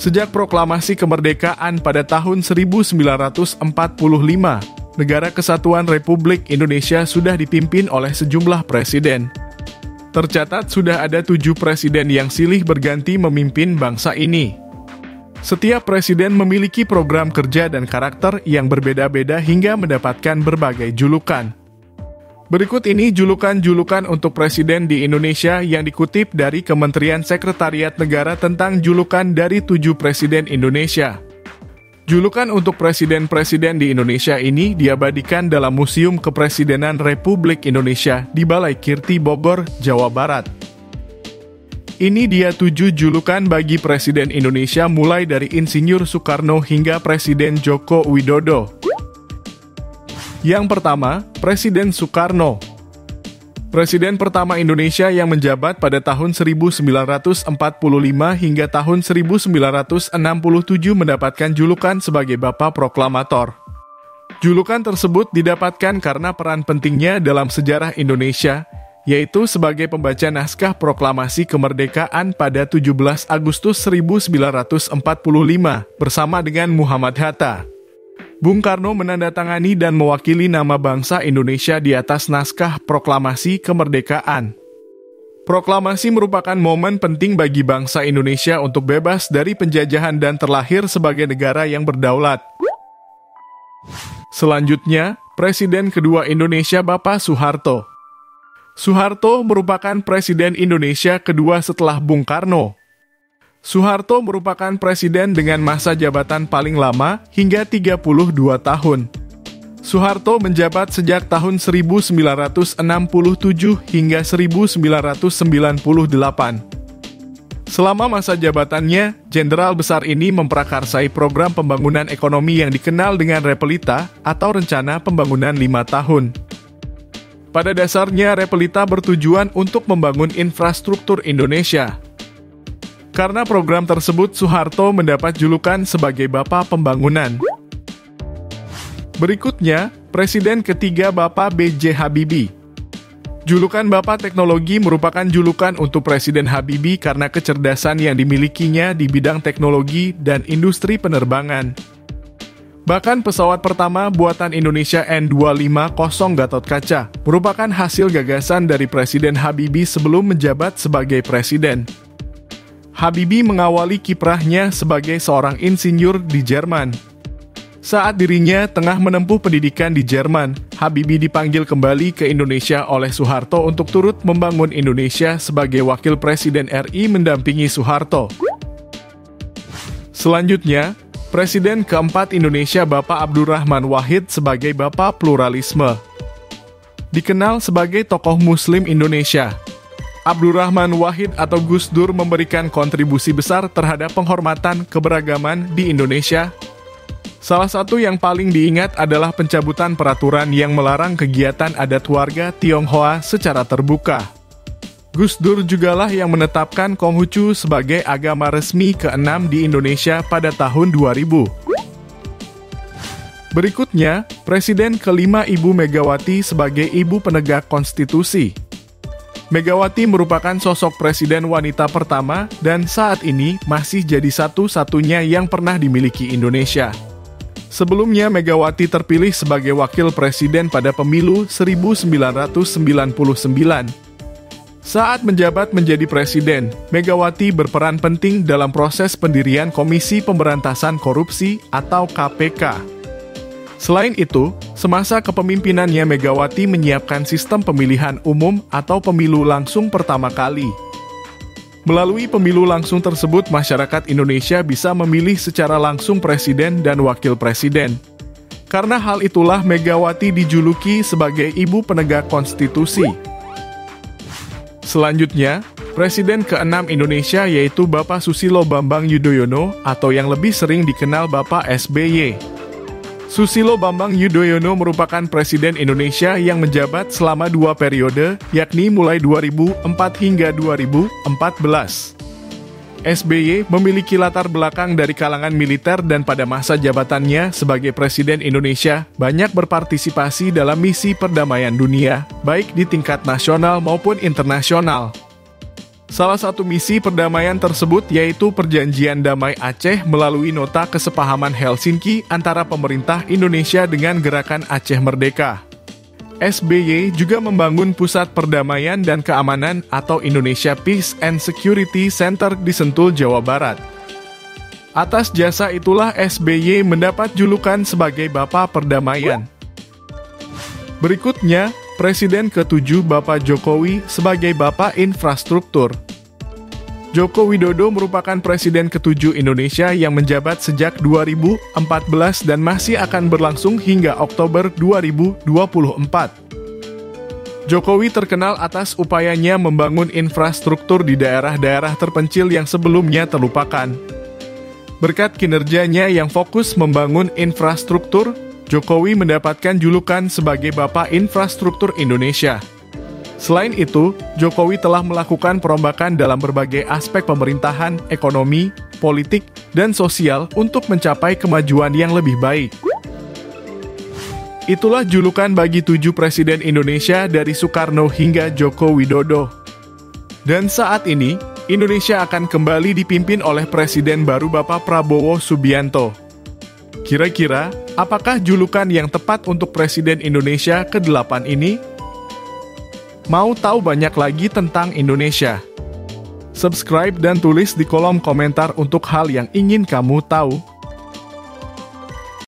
Sejak proklamasi kemerdekaan pada tahun 1945, Negara Kesatuan Republik Indonesia sudah dipimpin oleh sejumlah presiden. Tercatat sudah ada 7 presiden yang silih berganti memimpin bangsa ini. Setiap presiden memiliki program kerja dan karakter yang berbeda-beda hingga mendapatkan berbagai julukan. Berikut ini julukan-julukan untuk presiden di Indonesia yang dikutip dari Kementerian Sekretariat Negara tentang julukan dari 7 presiden Indonesia. Julukan untuk presiden-presiden di Indonesia ini diabadikan dalam Museum Kepresidenan Republik Indonesia di Balai Kirti Bogor, Jawa Barat. Ini dia 7 julukan bagi Presiden Indonesia mulai dari Insinyur Soekarno hingga Presiden Joko Widodo. Yang pertama, Presiden Soekarno. Presiden pertama Indonesia yang menjabat pada tahun 1945 hingga tahun 1967 mendapatkan julukan sebagai Bapak Proklamator. Julukan tersebut didapatkan karena peran pentingnya dalam sejarah Indonesia, yaitu sebagai pembaca naskah proklamasi kemerdekaan pada 17 Agustus 1945 bersama dengan Muhammad Hatta. Bung Karno menandatangani dan mewakili nama bangsa Indonesia di atas naskah proklamasi kemerdekaan. Proklamasi merupakan momen penting bagi bangsa Indonesia untuk bebas dari penjajahan dan terlahir sebagai negara yang berdaulat. Selanjutnya, Presiden kedua Indonesia Bapak Soeharto. Soeharto merupakan Presiden Indonesia kedua setelah Bung Karno. Soeharto merupakan presiden dengan masa jabatan paling lama hingga 32 tahun. Soeharto menjabat sejak tahun 1967 hingga 1998. Selama masa jabatannya, Jenderal Besar ini memprakarsai program pembangunan ekonomi yang dikenal dengan Repelita atau Rencana Pembangunan 5 tahun. Pada dasarnya, Repelita bertujuan untuk membangun infrastruktur Indonesia. Karena program tersebut, Soeharto mendapat julukan sebagai Bapak Pembangunan. Berikutnya, Presiden ketiga Bapak B.J. Habibie. Julukan Bapak Teknologi merupakan julukan untuk Presiden Habibie karena kecerdasan yang dimilikinya di bidang teknologi dan industri penerbangan. Bahkan pesawat pertama buatan Indonesia N250 Gatot-Kaca merupakan hasil gagasan dari Presiden Habibie sebelum menjabat sebagai presiden. Habibie mengawali kiprahnya sebagai seorang insinyur di Jerman. Saat dirinya tengah menempuh pendidikan di Jerman, Habibie dipanggil kembali ke Indonesia oleh Soeharto untuk turut membangun Indonesia sebagai wakil presiden RI mendampingi Soeharto. Selanjutnya, Presiden keempat Indonesia Bapak Abdurrahman Wahid sebagai Bapak Pluralisme. Dikenal sebagai tokoh Muslim Indonesia, Abdurrahman Wahid atau Gus Dur memberikan kontribusi besar terhadap penghormatan keberagaman di Indonesia. Salah satu yang paling diingat adalah pencabutan peraturan yang melarang kegiatan adat warga Tionghoa secara terbuka. Gus Dur jugalah yang menetapkan Konghucu sebagai agama resmi ke-6 di Indonesia pada tahun 2000. Berikutnya, Presiden kelima Ibu Megawati sebagai Ibu Penegak Konstitusi. Megawati merupakan sosok presiden wanita pertama dan saat ini masih jadi satu-satunya yang pernah dimiliki Indonesia. Sebelumnya Megawati terpilih sebagai wakil presiden pada pemilu 1999. Saat menjabat menjadi presiden, Megawati berperan penting dalam proses pendirian Komisi Pemberantasan Korupsi atau KPK. Selain itu, semasa kepemimpinannya Megawati menyiapkan sistem pemilihan umum atau pemilu langsung pertama kali. Melalui pemilu langsung tersebut, masyarakat Indonesia bisa memilih secara langsung presiden dan wakil presiden. Karena hal itulah Megawati dijuluki sebagai Ibu Penegak Konstitusi. Selanjutnya, Presiden ke-6 Indonesia yaitu Bapak Susilo Bambang Yudhoyono atau yang lebih sering dikenal Bapak SBY. Susilo Bambang Yudhoyono merupakan Presiden Indonesia yang menjabat selama 2 periode, yakni mulai 2004 hingga 2014. SBY memiliki latar belakang dari kalangan militer dan pada masa jabatannya sebagai Presiden Indonesia banyak berpartisipasi dalam misi perdamaian dunia, baik di tingkat nasional maupun internasional. Salah satu misi perdamaian tersebut yaitu Perjanjian Damai Aceh melalui Nota Kesepahaman Helsinki antara pemerintah Indonesia dengan Gerakan Aceh Merdeka. SBY juga membangun Pusat Perdamaian dan Keamanan atau Indonesia Peace and Security Center di Sentul, Jawa Barat. Atas jasa itulah SBY mendapat julukan sebagai Bapak Perdamaian. Berikutnya, Presiden ke-7 Bapak Jokowi sebagai Bapak Infrastruktur. Joko Widodo merupakan Presiden ke-7 Indonesia yang menjabat sejak 2014 dan masih akan berlangsung hingga Oktober 2024. Jokowi terkenal atas upayanya membangun infrastruktur di daerah-daerah terpencil yang sebelumnya terlupakan. Berkat kinerjanya yang fokus membangun infrastruktur, Jokowi mendapatkan julukan sebagai Bapak Infrastruktur Indonesia. Selain itu, Jokowi telah melakukan perombakan dalam berbagai aspek pemerintahan, ekonomi, politik, dan sosial untuk mencapai kemajuan yang lebih baik. Itulah julukan bagi 7 Presiden Indonesia dari Soekarno hingga Joko Widodo. Dan saat ini, Indonesia akan kembali dipimpin oleh Presiden baru Bapak Prabowo Subianto. Kira-kira, apakah julukan yang tepat untuk Presiden Indonesia ke-8 ini? Mau tahu banyak lagi tentang Indonesia? Subscribe dan tulis di kolom komentar untuk hal yang ingin kamu tahu.